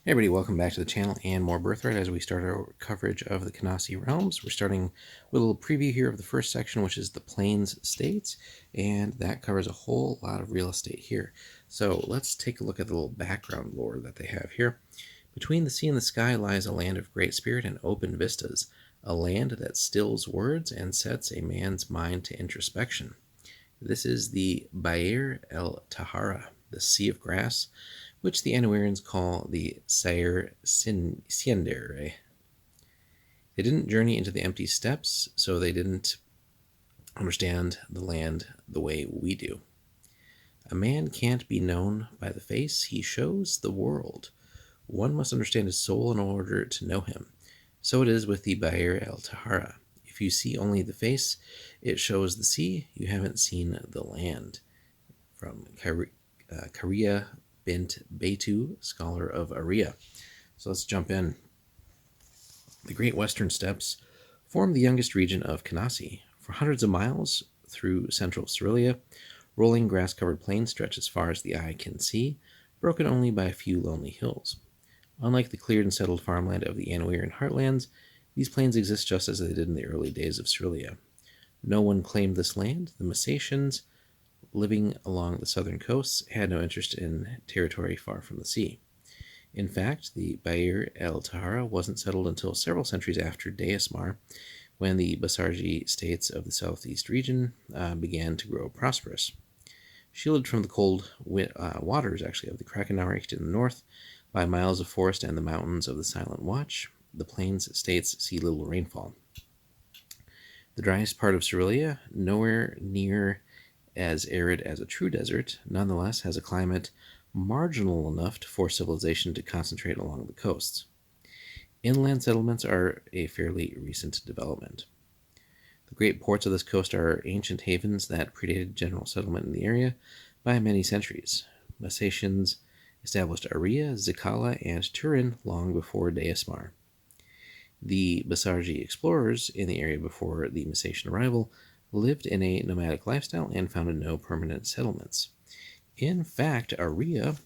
Hey everybody, welcome back to the channel and more Birthright as we start our coverage of the Khinasi realms. We're starting with a little preview here of the first section, which is the Plains States, and that covers a whole lot of real estate here. So let's take a look at the little background lore that they have here. Between the sea and the sky lies a land of great spirit and open vistas, a land that stills words and sets a man's mind to introspection. This is the Bair el Tahara, the Sea of Grass, which the Anuarians call the Sair Siendere. They didn't journey into the empty steppes, so they didn't understand the land the way we do. A man can't be known by the face he shows the world. One must understand his soul in order to know him. So it is with the Bair el Tahara. If you see only the face, it shows the sea, you haven't seen the land. From Karia Bint Beitu, scholar of Aria. So let's jump in. The Great Western Steppes form the youngest region of Khinasi. For hundreds of miles through central Cyrelia, rolling grass-covered plains stretch as far as the eye can see, broken only by a few lonely hills. Unlike the cleared and settled farmland of the Anuarian heartlands, these plains exist just as they did in the early days of Cyrelia. No one claimed this land. The Massacians, living along the southern coasts, had no interest in territory far from the sea. In fact, the Bair el Tahara wasn't settled until several centuries after Deismar, when the Basarji states of the southeast region began to grow prosperous. Shielded from the cold waters, of the Krakenaricht in the north, by miles of forest and the mountains of the Silent Watch, the plains states see little rainfall. The driest part of Cyrelia, nowhere near as arid as a true desert, nonetheless has a climate marginal enough to force civilization to concentrate along the coasts. Inland settlements are a fairly recent development. The great ports of this coast are ancient havens that predated general settlement in the area by many centuries. Massacians established Aria, Zikala, and Turin long before Deismar. The Basarji explorers in the area before the Massacian arrival lived in a nomadic lifestyle and founded no permanent settlements. In fact, Aria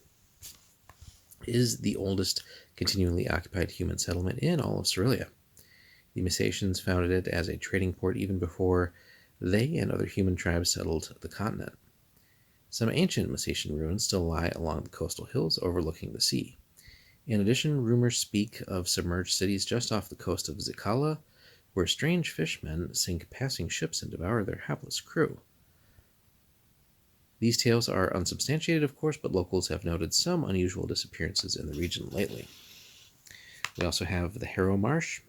is the oldest continually occupied human settlement in all of Cyrelia. The Massacians founded it as a trading port even before they and other human tribes settled the continent. Some ancient Massacian ruins still lie along the coastal hills overlooking the sea. In addition, rumors speak of submerged cities just off the coast of Zikala, where strange fishmen sink passing ships and devour their hapless crew. These tales are unsubstantiated, of course, but locals have noted some unusual disappearances in the region lately. We also have the Harrow Marsh,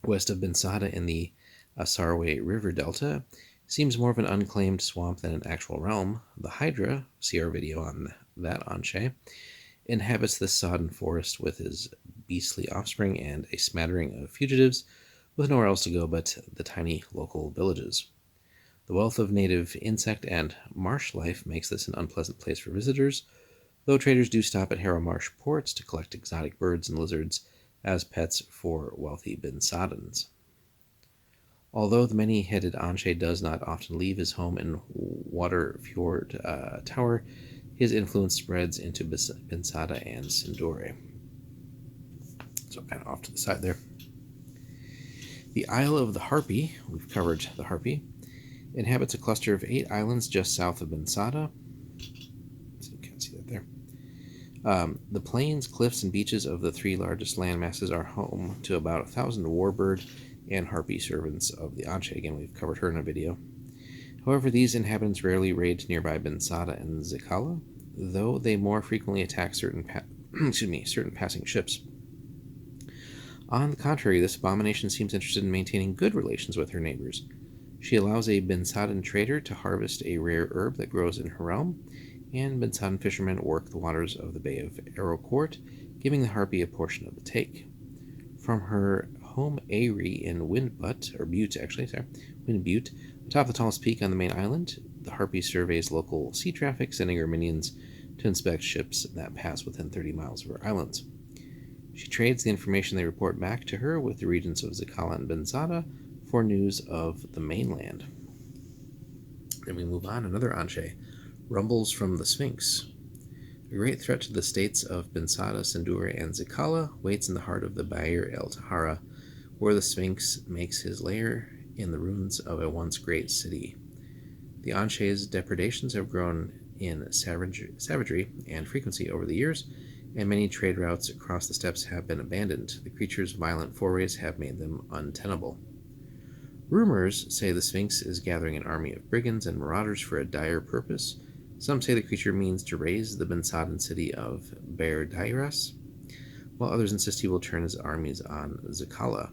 west of Bin Sada in the Asarwe River Delta. Seems more of an unclaimed swamp than an actual realm. The Hydra, see our video on that Anshe, inhabits this sodden forest with his beastly offspring and a smattering of fugitives with nowhere else to go but the tiny local villages. The wealth of native insect and marsh life makes this an unpleasant place for visitors, though traders do stop at Harrow Marsh ports to collect exotic birds and lizards as pets for wealthy Bin Sadans. Although the many-headed Anshe does not often leave his home in Waterfjord Tower, his influence spreads into Bin Sada and Sindore. So kind of off to the side there. The Isle of the Harpy, we've covered the Harpy, inhabits a cluster of 8 islands just south of Bin Sada. So you can't see that there. The plains, cliffs, and beaches of the 3 largest land masses are home to about 1,000 warbird and harpy servants of the Anshe. Again, we've covered her in a video. However, these inhabitants rarely raid nearby Bin Sada and Zikala, though they more frequently attack certain passing ships. On the contrary, this abomination seems interested in maintaining good relations with her neighbors. She allows a Bin Sadan trader to harvest a rare herb that grows in her realm, and Bin Sadan fishermen work the waters of the Bay of Arrowcourt, giving the harpy a portion of the take. From her home Eyrie in Wind Butte, atop the tallest peak on the main island, the harpy surveys local sea traffic, sending her minions to inspect ships that pass within 30 miles of her islands. She trades the information they report back to her with the regions of Zikala and Bin Sada for news of the mainland. Then we move on, another Anshe, Rumbles from the Sphinx. A great threat to the states of Bensada, Sindura, and Zikala waits in the heart of the Bair el Tahara, where the Sphinx makes his lair in the ruins of a once great city. The Anshe's depredations have grown in savagery and frequency over the years, and many trade routes across the steppes have been abandoned. The creature's violent forays have made them untenable. Rumors say the Sphinx is gathering an army of brigands and marauders for a dire purpose. Some say the creature means to raise the Bensadan city of Ber Dairas, while others insist he will turn his armies on Zikala.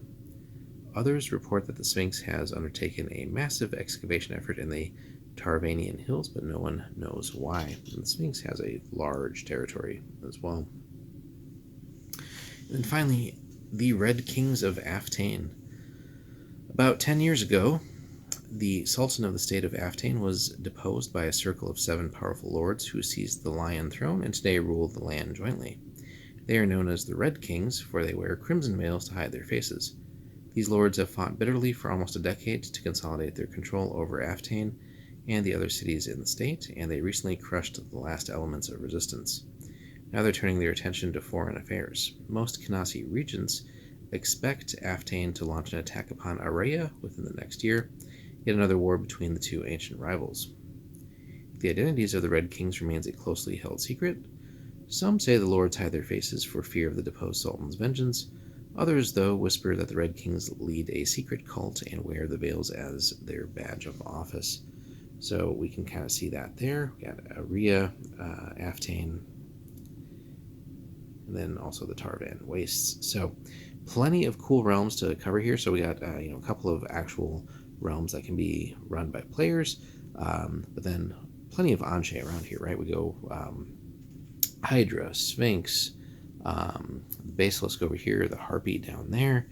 Others report that the Sphinx has undertaken a massive excavation effort in the Tarvanian hills, but no one knows why. And the Sphinx has a large territory as well. And then finally, the Red Kings of Aftain. About 10 years ago, the Sultan of the state of Aftain was deposed by a circle of 7 powerful lords who seized the Lion Throne and today rule the land jointly. They are known as the Red Kings, for they wear crimson veils to hide their faces. These lords have fought bitterly for almost a decade to consolidate their control over Aftain and the other cities in the state, and they recently crushed the last elements of resistance. Now they're turning their attention to foreign affairs. Most Khinasi regents expect Aftain to launch an attack upon Araya within the next year, yet another war between the two ancient rivals. The identities of the Red Kings remains a closely held secret. Some say the lords hide their faces for fear of the deposed sultan's vengeance. Others, though, whisper that the Red Kings lead a secret cult and wear the veils as their badge of office. So we can kind of see that there. We got Araya, Aftain, and then also the Tarvan Wastes. So plenty of cool realms to cover here. So we got a couple of actual realms that can be run by players, but then plenty of Anshe around here, right? We go Hydra, Sphinx, the Basilisk over here, the Harpy down there,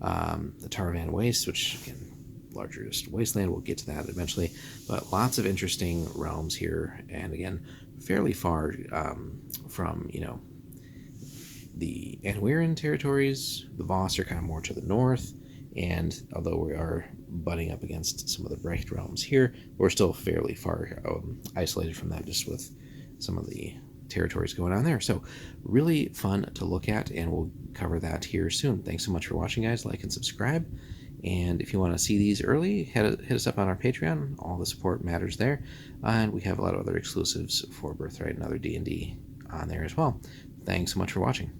the Tarvan Wastes, which again, largest wasteland. We'll get to that eventually, but lots of interesting realms here, and again, fairly far from the Anwiran territories. The Voss are kind of more to the north, and although we are butting up against some of the Brecht realms here, we're still fairly far isolated from that, just with some of the territories going on there. So really fun to look at, and we'll cover that here soon. Thanks so much for watching, guys. Like and subscribe, and if you want to see these early, hit us up on our Patreon. All the support matters there, and we have a lot of other exclusives for Birthright and other D&D on there as well. Thanks so much for watching.